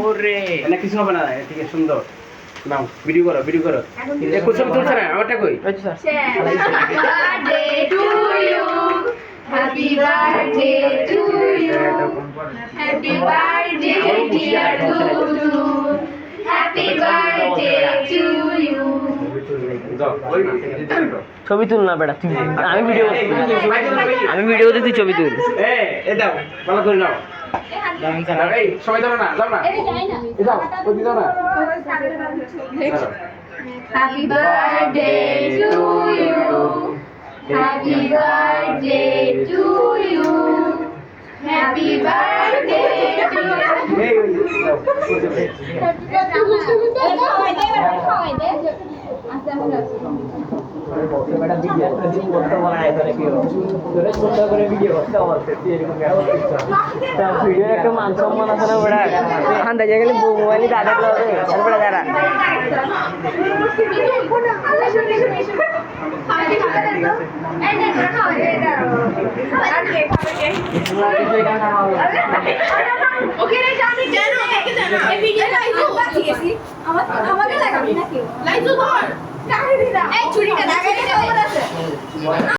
ওরে না কিছু হবে না, ঠিক আছে সুন্দর নাও ভিডিও করো ভিডিও করো। কোন ছবি তুলছ না আমারটা কই? Happy birthday to you. Happy birthday dear Lulu. Happy birthday to you. ছবি তুল না বেটা, তুই আমি ভিডিও করতে তুই ছবি তুল। এ দাও ভালো করে নাও। এই সবাই দাও না, দাও না, এ দাও ওই দাও না। Happy birthday to you. Happy birthday to you. Happy birthday to you. এই ওই ভিডিও একটা মান সম্মান আছে না বেটা, আন্দাজ গেলে মোবাইলে দাদা হবে তারপরে যারা ওকে রে জানি জানো, এই ভিডিওটা আইছো বাকি গেছি আমার